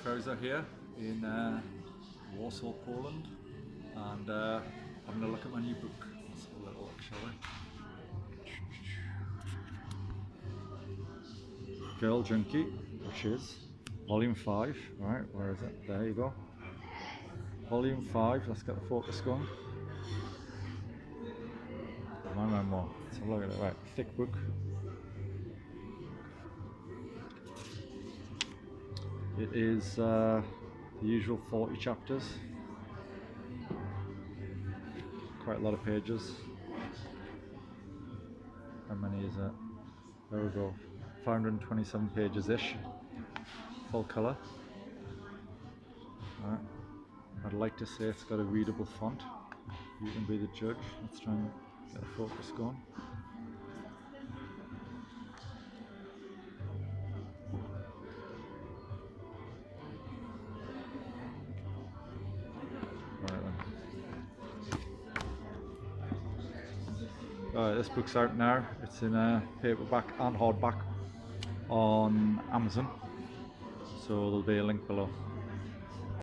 Krauser here in Warsaw, Poland, and having a look at my new book. Let's have a little look, shall we? Girl Junkie, which is volume 5, right, where is it? There you go. Volume 5, let's get the focus going. More. Let's have a look at it, right, thick book. It is the usual 40 chapters, quite a lot of pages. How many is it? There we go, 527 pages-ish, full colour. Right. I'd like to say it's got a readable font. You can be the judge. Let's try and get the focus going. Right then. This book's out now. It's in a paperback and hardback on Amazon, so there'll be a link below.